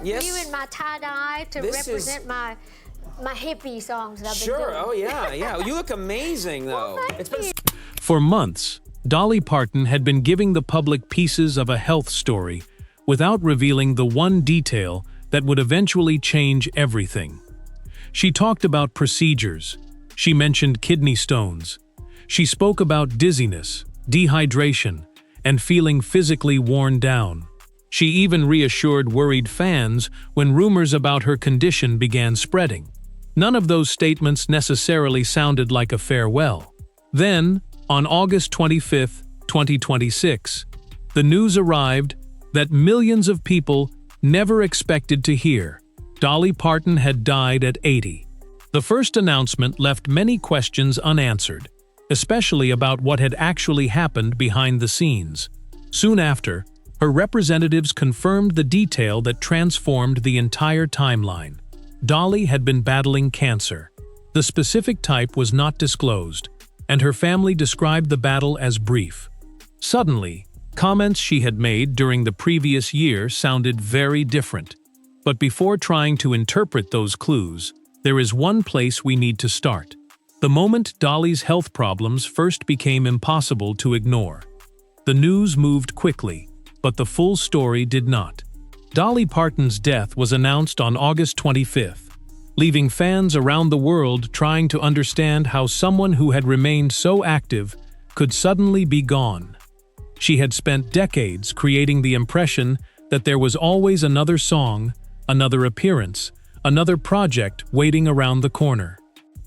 Yes. for you in my tie-dye to represent my hippie songs that I've been doing. Sure, oh yeah. You look amazing, though. Well, thank you. For months, Dolly Parton had been giving the public pieces of a health story without revealing the one detail that would eventually change everything. She talked about procedures. She mentioned kidney stones. She spoke about dizziness, dehydration, and feeling physically worn down. She even reassured worried fans when rumors about her condition began spreading. None of those statements necessarily sounded like a farewell. Then, on August 25, 2026, the news arrived that millions of people never expected to hear. Dolly Parton had died at 80. The first announcement left many questions unanswered, especially about what had actually happened behind the scenes. Soon after, her representatives confirmed the detail that transformed the entire timeline. Dolly had been battling cancer. The specific type was not disclosed, and her family described the battle as brief. Suddenly, comments she had made during the previous year sounded very different. But before trying to interpret those clues, there is one place we need to start. The moment Dolly's health problems first became impossible to ignore. The news moved quickly, but the full story did not. Dolly Parton's death was announced on August 25th, leaving fans around the world trying to understand how someone who had remained so active could suddenly be gone. She had spent decades creating the impression that there was always another song, another appearance, another project waiting around the corner.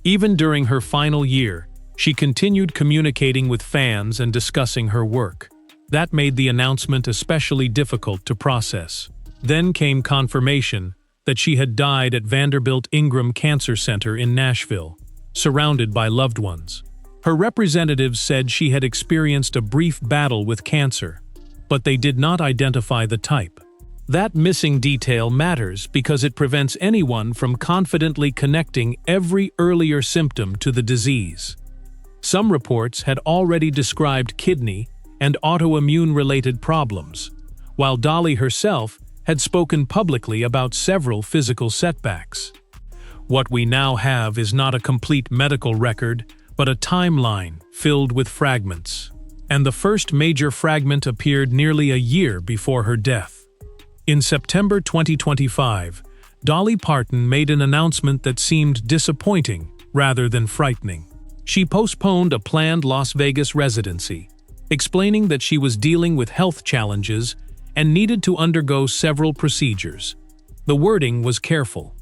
Even during her final year, she continued communicating with fans and discussing her work. That made the announcement especially difficult to process. Then came confirmation that she had died at Vanderbilt Ingram Cancer Center in Nashville, surrounded by loved ones. Her representatives said she had experienced a brief battle with cancer, but they did not identify the type. That missing detail matters because it prevents anyone from confidently connecting every earlier symptom to the disease. Some reports had already described kidney and autoimmune-related problems, while Dolly herself had spoken publicly about several physical setbacks. What we now have is not a complete medical record, but a timeline filled with fragments. And the first major fragment appeared nearly a year before her death. In September 2025, Dolly Parton made an announcement that seemed disappointing rather than frightening. She postponed a planned Las Vegas residency, explaining that she was dealing with health challenges and needed to undergo several procedures. The wording was careful.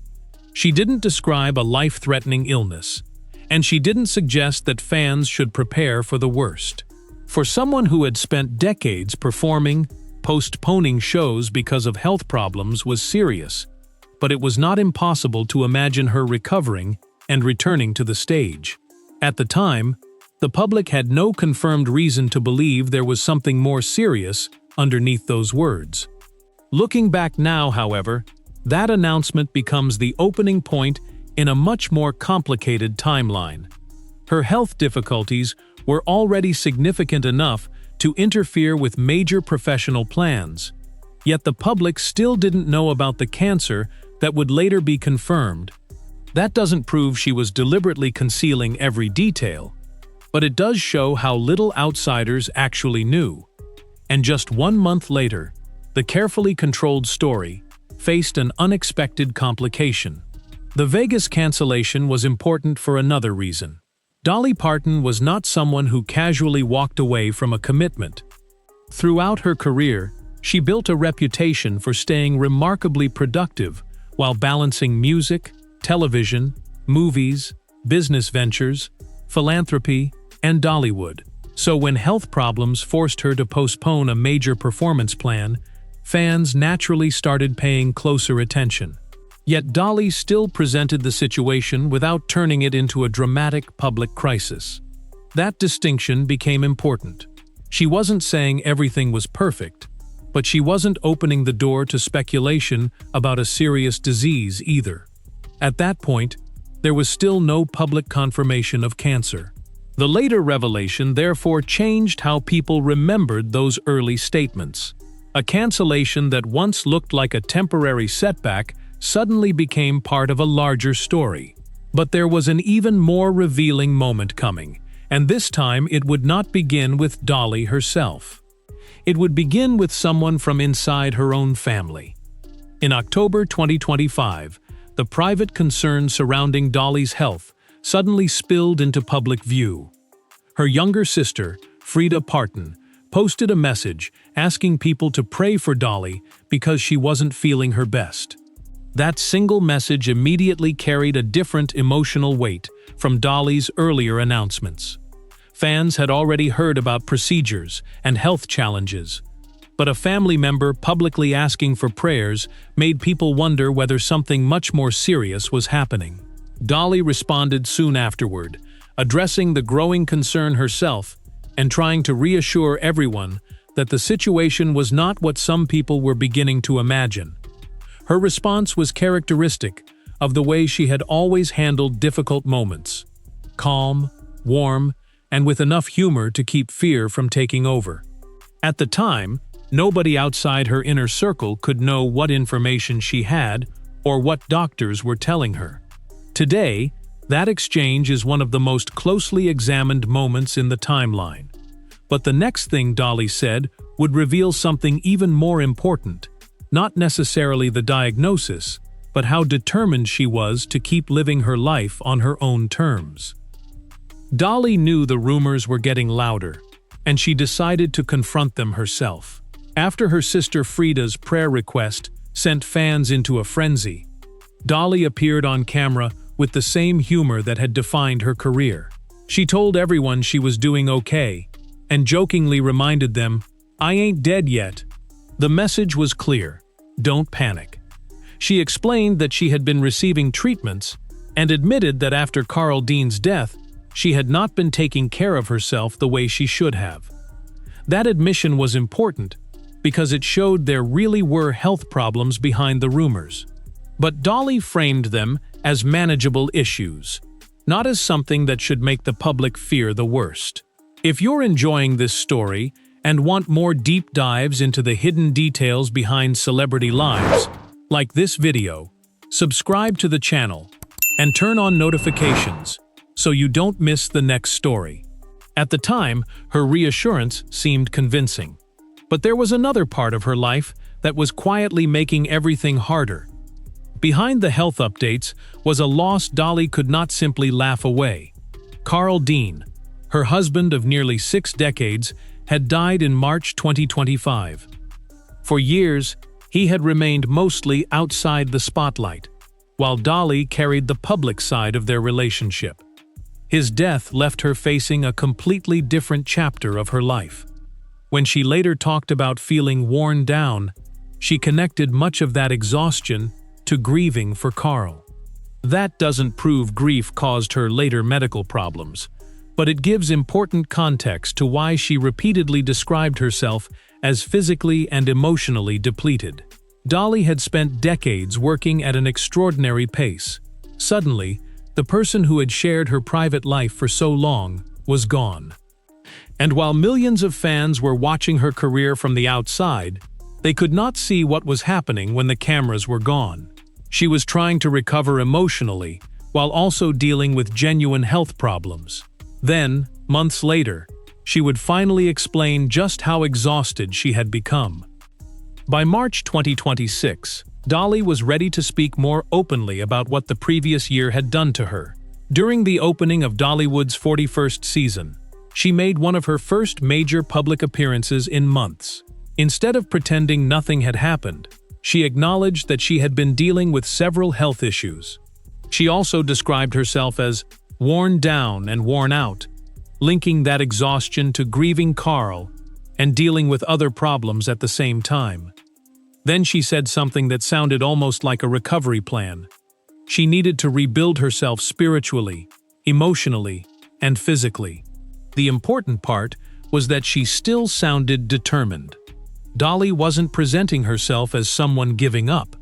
She didn't describe a life-threatening illness, and she didn't suggest that fans should prepare for the worst. For someone who had spent decades performing, postponing shows because of health problems was serious, but it was not impossible to imagine her recovering and returning to the stage. At the time, the public had no confirmed reason to believe there was something more serious underneath those words. Looking back now, however, that announcement becomes the opening point in a much more complicated timeline. Her health difficulties were already significant enough to interfere with major professional plans, yet the public still didn't know about the cancer that would later be confirmed. That doesn't prove she was deliberately concealing every detail, but it does show how little outsiders actually knew. And just 1 month later, the carefully controlled story faced an unexpected complication. The Vegas cancellation was important for another reason. Dolly Parton was not someone who casually walked away from a commitment. Throughout her career, she built a reputation for staying remarkably productive while balancing music, television, movies, business ventures, philanthropy, and Dollywood. So when health problems forced her to postpone a major performance plan, fans naturally started paying closer attention. Yet Dolly still presented the situation without turning it into a dramatic public crisis. That distinction became important. She wasn't saying everything was perfect, but she wasn't opening the door to speculation about a serious disease either. At that point, there was still no public confirmation of cancer. The later revelation therefore changed how people remembered those early statements. A cancellation that once looked like a temporary setback suddenly became part of a larger story. But there was an even more revealing moment coming, and this time it would not begin with Dolly herself. It would begin with someone from inside her own family. In October 2025, the private concern surrounding Dolly's health suddenly spilled into public view. Her younger sister, Frida Parton, posted a message asking people to pray for Dolly because she wasn't feeling her best. That single message immediately carried a different emotional weight from Dolly's earlier announcements. Fans had already heard about procedures and health challenges, but a family member publicly asking for prayers made people wonder whether something much more serious was happening. Dolly responded soon afterward, addressing the growing concern herself and trying to reassure everyone that the situation was not what some people were beginning to imagine. Her response was characteristic of the way she had always handled difficult moments: calm, warm, and with enough humor to keep fear from taking over. At the time, nobody outside her inner circle could know what information she had or what doctors were telling her. Today, that exchange is one of the most closely examined moments in the timeline. But the next thing Dolly said would reveal something even more important, not necessarily the diagnosis, but how determined she was to keep living her life on her own terms. Dolly knew the rumors were getting louder, and she decided to confront them herself. After her sister Frida's prayer request sent fans into a frenzy, Dolly appeared on camera with the same humor that had defined her career. She told everyone she was doing okay, and jokingly reminded them, "I ain't dead yet." The message was clear: don't panic. She explained that she had been receiving treatments and admitted that after Carl Dean's death, she had not been taking care of herself the way she should have. That admission was important because it showed there really were health problems behind the rumors. But Dolly framed them as manageable issues, not as something that should make the public fear the worst. If you're enjoying this story and want more deep dives into the hidden details behind celebrity lives, like this video, subscribe to the channel and turn on notifications so you don't miss the next story. At the time, her reassurance seemed convincing. But there was another part of her life that was quietly making everything harder. Behind the health updates was a loss Dolly could not simply laugh away. Carl Dean, her husband of nearly 6 decades, had died in March 2025. For years, he had remained mostly outside the spotlight, while Dolly carried the public side of their relationship. His death left her facing a completely different chapter of her life. When she later talked about feeling worn down, she connected much of that exhaustion to grieving for Carl. That doesn't prove grief caused her later medical problems, but it gives important context to why she repeatedly described herself as physically and emotionally depleted. Dolly had spent decades working at an extraordinary pace. Suddenly, the person who had shared her private life for so long was gone. And while millions of fans were watching her career from the outside, they could not see what was happening when the cameras were gone. She was trying to recover emotionally, while also dealing with genuine health problems. Then, months later, she would finally explain just how exhausted she had become. By March 2026, Dolly was ready to speak more openly about what the previous year had done to her. During the opening of Dollywood's 41st season, she made one of her first major public appearances in months. Instead of pretending nothing had happened, she acknowledged that she had been dealing with several health issues. She also described herself as worn down and worn out, linking that exhaustion to grieving Carl and dealing with other problems at the same time. Then she said something that sounded almost like a recovery plan. She needed to rebuild herself spiritually, emotionally, and physically. The important part was that she still sounded determined. Dolly wasn't presenting herself as someone giving up.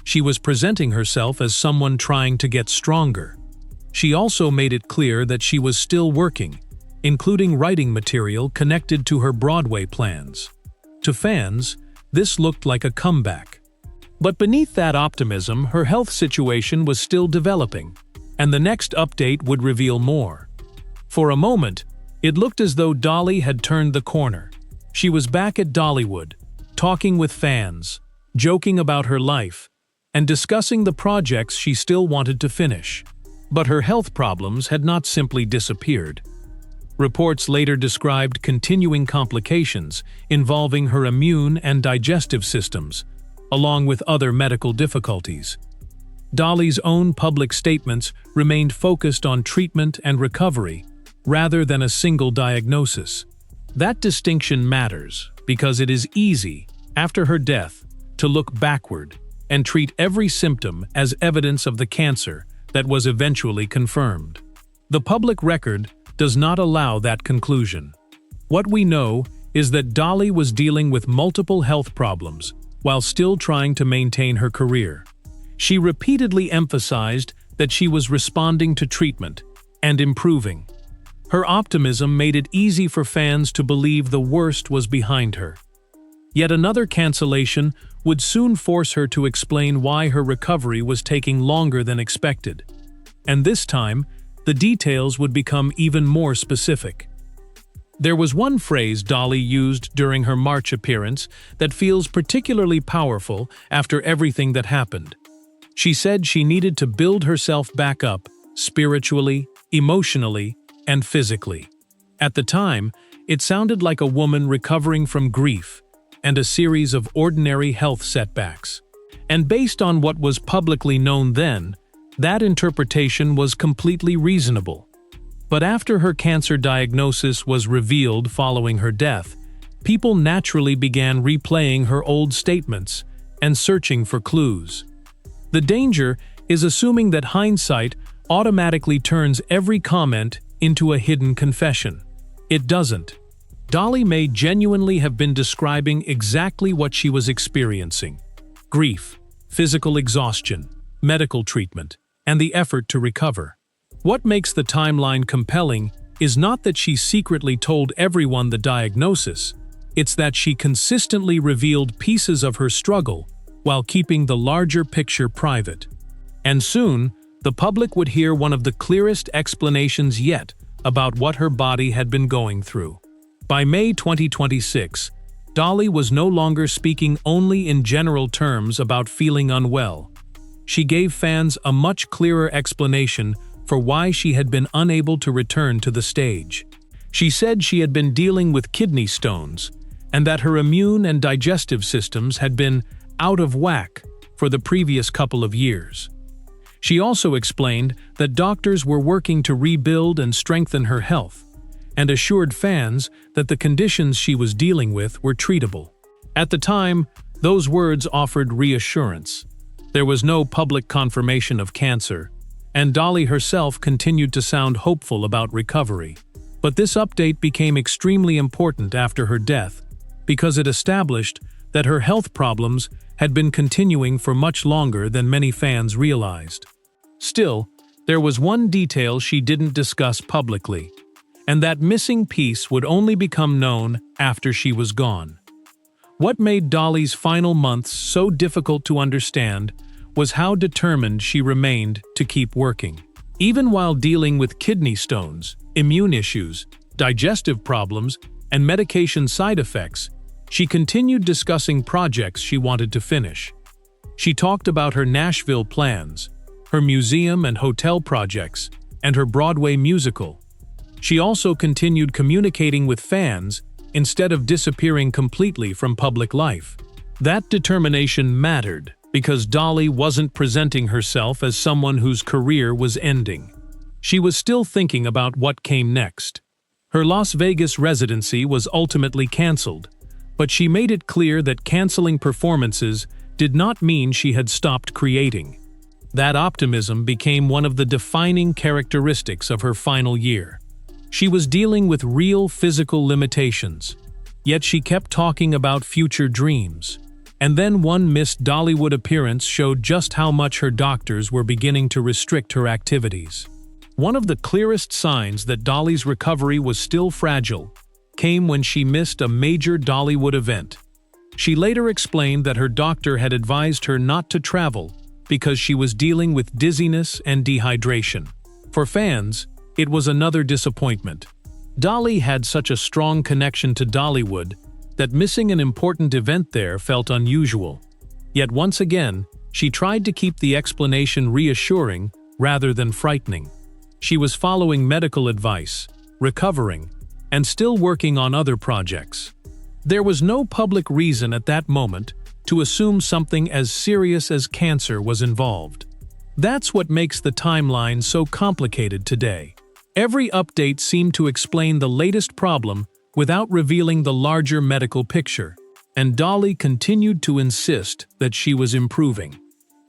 She was presenting herself as someone trying to get stronger. She also made it clear that she was still working, including writing material connected to her Broadway plans. To fans, this looked like a comeback. But beneath that optimism, her health situation was still developing, and the next update would reveal more. For a moment, it looked as though Dolly had turned the corner. She was back at Dollywood, talking with fans, joking about her life, and discussing the projects she still wanted to finish. But her health problems had not simply disappeared. Reports later described continuing complications involving her immune and digestive systems, along with other medical difficulties. Dolly's own public statements remained focused on treatment and recovery, rather than a single diagnosis. That distinction matters because it is easy, after her death, to look backward and treat every symptom as evidence of the cancer that was eventually confirmed. The public record does not allow that conclusion. What we know is that Dolly was dealing with multiple health problems while still trying to maintain her career. She repeatedly emphasized that she was responding to treatment and improving. Her optimism made it easy for fans to believe the worst was behind her. Yet another cancellation would soon force her to explain why her recovery was taking longer than expected. And this time, the details would become even more specific. There was one phrase Dolly used during her March appearance that feels particularly powerful after everything that happened. She said she needed to build herself back up, spiritually, emotionally, and physically. At the time, it sounded like a woman recovering from grief and a series of ordinary health setbacks. And based on what was publicly known then, that interpretation was completely reasonable. But after her cancer diagnosis was revealed following her death, people naturally began replaying her old statements and searching for clues. The danger is assuming that hindsight automatically turns every comment into a hidden confession. It doesn't. Dolly may genuinely have been describing exactly what she was experiencing: grief, physical exhaustion, medical treatment, and the effort to recover. What makes the timeline compelling is not that she secretly told everyone the diagnosis, it's that she consistently revealed pieces of her struggle while keeping the larger picture private. And soon, the public would hear one of the clearest explanations yet about what her body had been going through. By May 2026, Dolly was no longer speaking only in general terms about feeling unwell. She gave fans a much clearer explanation for why she had been unable to return to the stage. She said she had been dealing with kidney stones, and that her immune and digestive systems had been out of whack for the previous couple of years. She also explained that doctors were working to rebuild and strengthen her health, and assured fans that the conditions she was dealing with were treatable. At the time, those words offered reassurance. There was no public confirmation of cancer, and Dolly herself continued to sound hopeful about recovery. But this update became extremely important after her death, because it established that her health problems had been continuing for much longer than many fans realized. Still, there was one detail she didn't discuss publicly, and that missing piece would only become known after she was gone. What made Dolly's final months so difficult to understand was how determined she remained to keep working. Even while dealing with kidney stones, immune issues, digestive problems, and medication side effects, she continued discussing projects she wanted to finish. She talked about her Nashville plans, her museum and hotel projects, and her Broadway musical. She also continued communicating with fans instead of disappearing completely from public life. That determination mattered because Dolly wasn't presenting herself as someone whose career was ending. She was still thinking about what came next. Her Las Vegas residency was ultimately canceled, but she made it clear that canceling performances did not mean she had stopped creating. That optimism became one of the defining characteristics of her final year. She was dealing with real physical limitations, yet she kept talking about future dreams. And then one missed Dollywood appearance showed just how much her doctors were beginning to restrict her activities. One of the clearest signs that Dolly's recovery was still fragile came when she missed a major Dollywood event. She later explained that her doctor had advised her not to travel because she was dealing with dizziness and dehydration. For fans, it was another disappointment. Dolly had such a strong connection to Dollywood that missing an important event there felt unusual. Yet once again, she tried to keep the explanation reassuring rather than frightening. She was following medical advice, recovering, and still working on other projects. There was no public reason at that moment to assume something as serious as cancer was involved. That's what makes the timeline so complicated today. Every update seemed to explain the latest problem without revealing the larger medical picture, and Dolly continued to insist that she was improving.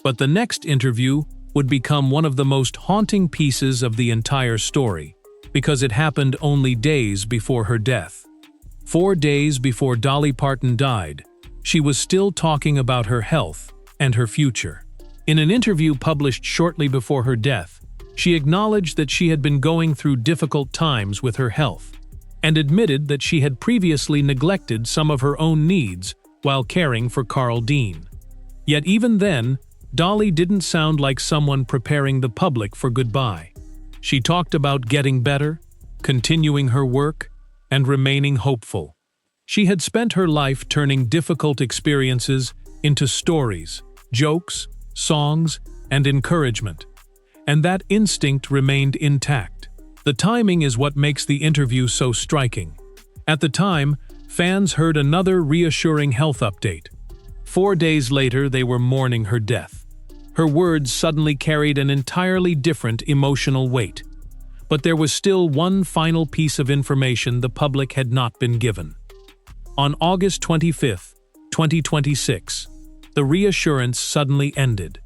But the next interview would become one of the most haunting pieces of the entire story, because it happened only days before her death. 4 days before Dolly Parton died, she was still talking about her health and her future. In an interview published shortly before her death, she acknowledged that she had been going through difficult times with her health, and admitted that she had previously neglected some of her own needs while caring for Carl Dean. Yet even then, Dolly didn't sound like someone preparing the public for goodbye. She talked about getting better, continuing her work, and remaining hopeful. She had spent her life turning difficult experiences into stories, jokes, songs, and encouragement, and that instinct remained intact. The timing is what makes the interview so striking. At the time, fans heard another reassuring health update. 4 days later, they were mourning her death. Her words suddenly carried an entirely different emotional weight. But there was still one final piece of information the public had not been given. On August 25, 2026, the reassurance suddenly ended.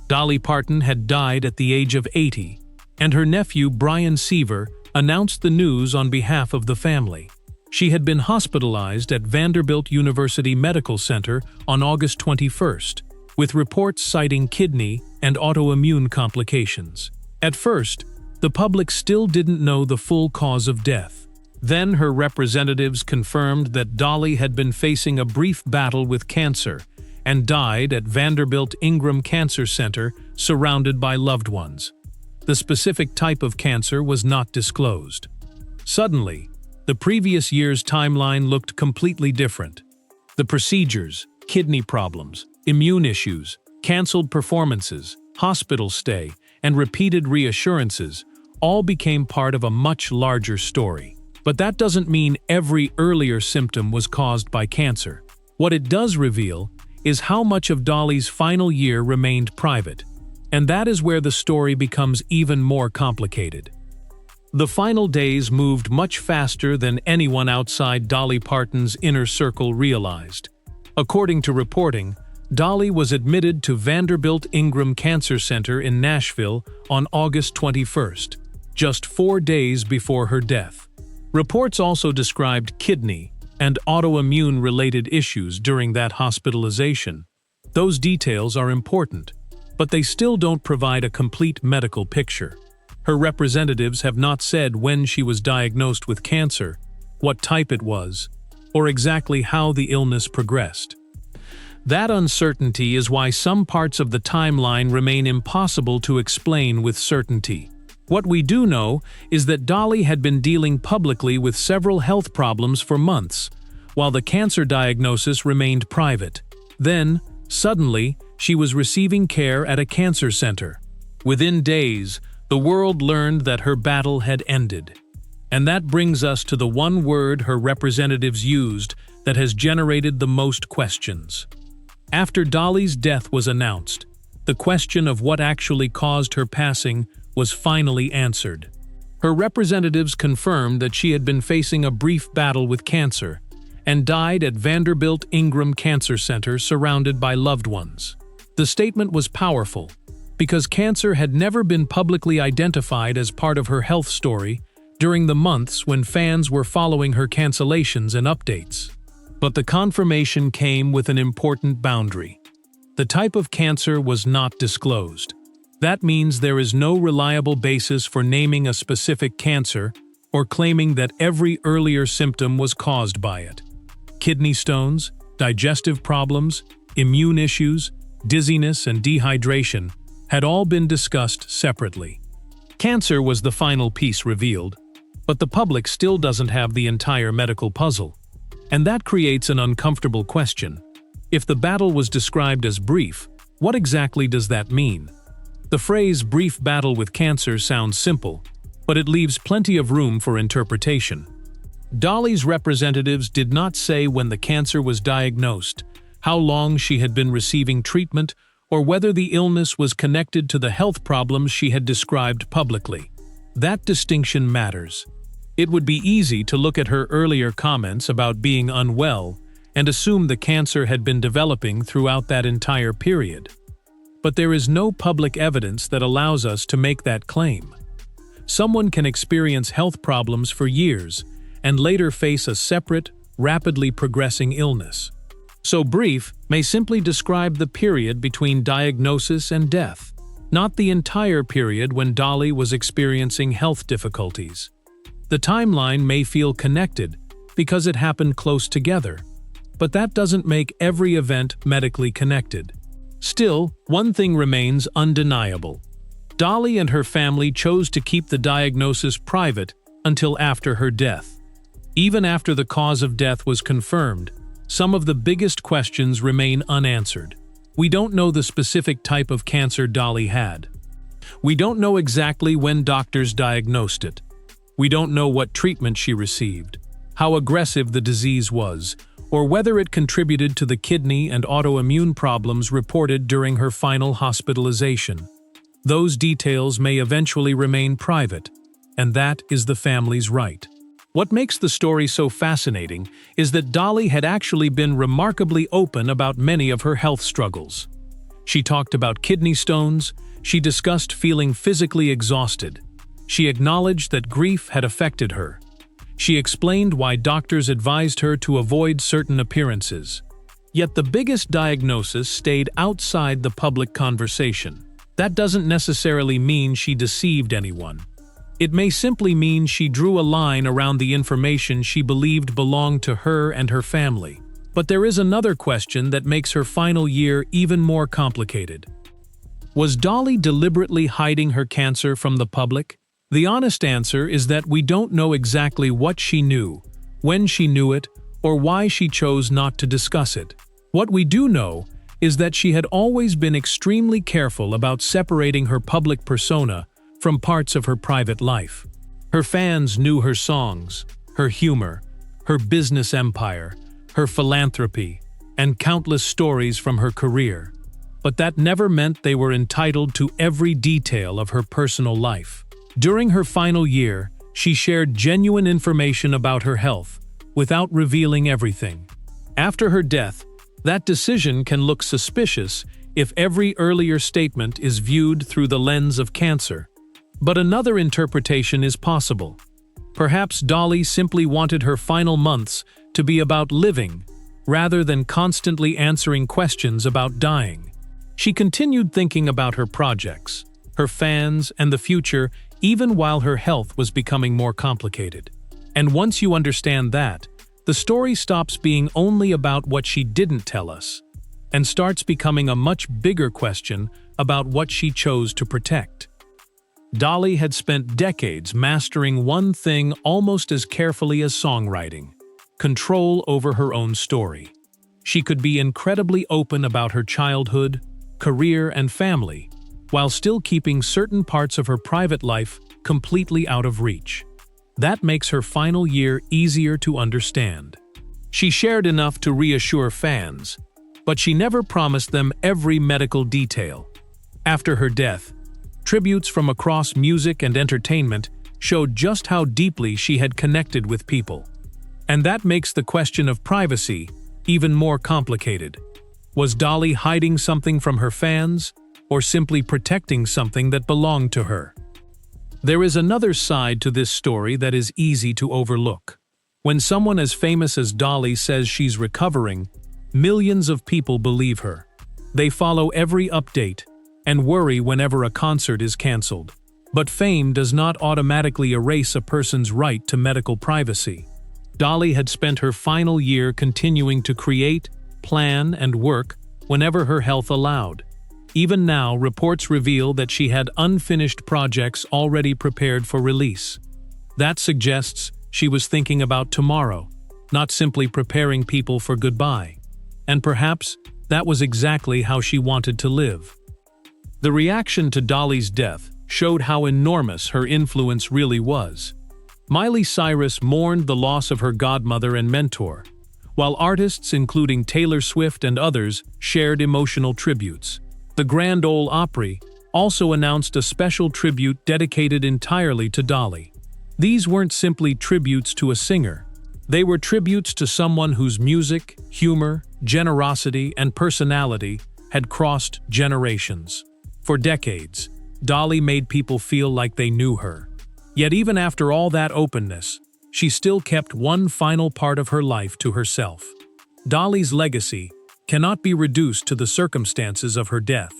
Dolly Parton had died at the age of 80, and her nephew Brian Seaver announced the news on behalf of the family. She had been hospitalized at Vanderbilt University Medical Center on August 21st, with reports citing kidney and autoimmune complications. At first, the public still didn't know the full cause of death. Then her representatives confirmed that Dolly had been facing a brief battle with cancer and died at Vanderbilt Ingram Cancer Center surrounded by loved ones. The specific type of cancer was not disclosed. Suddenly, the previous year's timeline looked completely different. The procedures, kidney problems, immune issues, canceled performances, hospital stay, and repeated reassurances all became part of a much larger story. But that doesn't mean every earlier symptom was caused by cancer. What it does reveal is how much of Dolly's final year remained private, and that is where the story becomes even more complicated. The final days moved much faster than anyone outside Dolly Parton's inner circle realized. According to reporting, Dolly was admitted to Vanderbilt Ingram Cancer Center in Nashville on August 21st, just 4 days before her death. Reports also described kidney and autoimmune-related issues during that hospitalization. Those details are important, but they still don't provide a complete medical picture. Her representatives have not said when she was diagnosed with cancer, what type it was, or exactly how the illness progressed. That uncertainty is why some parts of the timeline remain impossible to explain with certainty. What we do know is that Dolly had been dealing publicly with several health problems for months, while the cancer diagnosis remained private. Then, suddenly, she was receiving care at a cancer center. Within days, the world learned that her battle had ended. And that brings us to the one word her representatives used that has generated the most questions. After Dolly's death was announced, the question of what actually caused her passing was finally answered. Her representatives confirmed that she had been facing a brief battle with cancer and died at Vanderbilt Ingram Cancer Center surrounded by loved ones. The statement was powerful because cancer had never been publicly identified as part of her health story during the months when fans were following her cancellations and updates. But the confirmation came with an important boundary. The type of cancer was not disclosed. That means there is no reliable basis for naming a specific cancer or claiming that every earlier symptom was caused by it. Kidney stones, digestive problems, immune issues, dizziness, and dehydration had all been discussed separately. Cancer was the final piece revealed, but the public still doesn't have the entire medical puzzle. And that creates an uncomfortable question. If the battle was described as brief, what exactly does that mean? The phrase brief battle with cancer sounds simple, but it leaves plenty of room for interpretation. Dolly's representatives did not say when the cancer was diagnosed, how long she had been receiving treatment, or whether the illness was connected to the health problems she had described publicly. That distinction matters. It would be easy to look at her earlier comments about being unwell and assume the cancer had been developing throughout that entire period. But there is no public evidence that allows us to make that claim. Someone can experience health problems for years and later face a separate, rapidly progressing illness. So brief may simply describe the period between diagnosis and death, not the entire period when Dolly was experiencing health difficulties. The timeline may feel connected because it happened close together, but that doesn't make every event medically connected. Still, one thing remains undeniable. Dolly and her family chose to keep the diagnosis private until after her death. Even after the cause of death was confirmed, some of the biggest questions remain unanswered. We don't know the specific type of cancer Dolly had. We don't know exactly when doctors diagnosed it. We don't know what treatment she received, how aggressive the disease was, or whether it contributed to the kidney and autoimmune problems reported during her final hospitalization. Those details may eventually remain private, and that is the family's right. What makes the story so fascinating is that Dolly had actually been remarkably open about many of her health struggles. She talked about kidney stones, she discussed feeling physically exhausted, she acknowledged that grief had affected her. She explained why doctors advised her to avoid certain appearances. Yet the biggest diagnosis stayed outside the public conversation. That doesn't necessarily mean she deceived anyone. It may simply mean she drew a line around the information she believed belonged to her and her family. But there is another question that makes her final year even more complicated. Was Dolly deliberately hiding her cancer from the public? The honest answer is that we don't know exactly what she knew, when she knew it, or why she chose not to discuss it. What we do know is that she had always been extremely careful about separating her public persona from parts of her private life. Her fans knew her songs, her humor, her business empire, her philanthropy, and countless stories from her career. But that never meant they were entitled to every detail of her personal life. During her final year, she shared genuine information about her health, without revealing everything. After her death, that decision can look suspicious if every earlier statement is viewed through the lens of cancer. But another interpretation is possible. Perhaps Dolly simply wanted her final months to be about living, rather than constantly answering questions about dying. She continued thinking about her projects, her fans, and the future, even while her health was becoming more complicated. And once you understand that, the story stops being only about what she didn't tell us, and starts becoming a much bigger question about what she chose to protect. Dolly had spent decades mastering one thing almost as carefully as songwriting: control over her own story. She could be incredibly open about her childhood, career, and family, while still keeping certain parts of her private life completely out of reach. That makes her final year easier to understand. She shared enough to reassure fans, but she never promised them every medical detail. After her death, tributes from across music and entertainment showed just how deeply she had connected with people. And that makes the question of privacy even more complicated. Was Dolly hiding something from her fans, or simply protecting something that belonged to her? There is another side to this story that is easy to overlook. When someone as famous as Dolly says she's recovering, millions of people believe her. They follow every update and worry whenever a concert is canceled. But fame does not automatically erase a person's right to medical privacy. Dolly had spent her final year continuing to create, plan and work whenever her health allowed. Even now, reports reveal that she had unfinished projects already prepared for release. That suggests she was thinking about tomorrow, not simply preparing people for goodbye. And perhaps that was exactly how she wanted to live. The reaction to Dolly's death showed how enormous her influence really was. Miley Cyrus mourned the loss of her godmother and mentor, while artists including Taylor Swift and others shared emotional tributes. The Grand Ole Opry also announced a special tribute dedicated entirely to Dolly. These weren't simply tributes to a singer. They were tributes to someone whose music, humor, generosity, and personality had crossed generations. For decades, Dolly made people feel like they knew her. Yet even after all that openness, she still kept one final part of her life to herself. Dolly's legacy cannot be reduced to the circumstances of her death.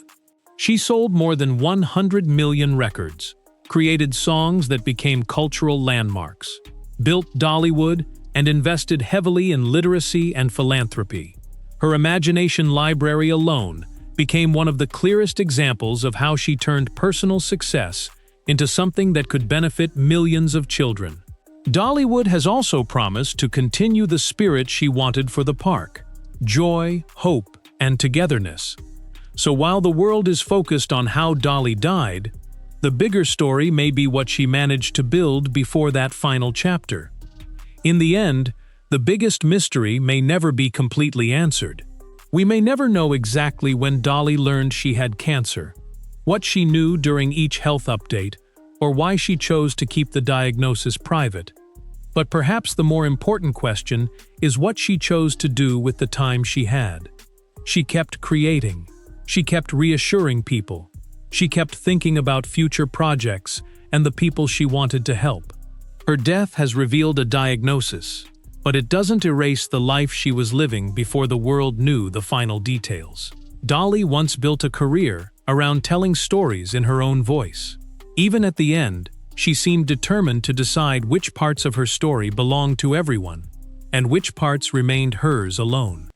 She sold more than 100 million records, created songs that became cultural landmarks, built Dollywood, and invested heavily in literacy and philanthropy. Her imagination library alone became one of the clearest examples of how she turned personal success into something that could benefit millions of children. Dollywood has also promised to continue the spirit she wanted for the park: joy, hope, and togetherness. So while the world is focused on how Dolly died, the bigger story may be what she managed to build before that final chapter. In the end, the biggest mystery may never be completely answered. We may never know exactly when Dolly learned she had cancer, what she knew during each health update, or why she chose to keep the diagnosis private. But perhaps the more important question is what she chose to do with the time she had. She kept creating. She kept reassuring people. She kept thinking about future projects and the people she wanted to help. Her death has revealed a diagnosis, but it doesn't erase the life she was living before the world knew the final details. Dolly once built a career around telling stories in her own voice. Even at the end, she seemed determined to decide which parts of her story belonged to everyone, and which parts remained hers alone.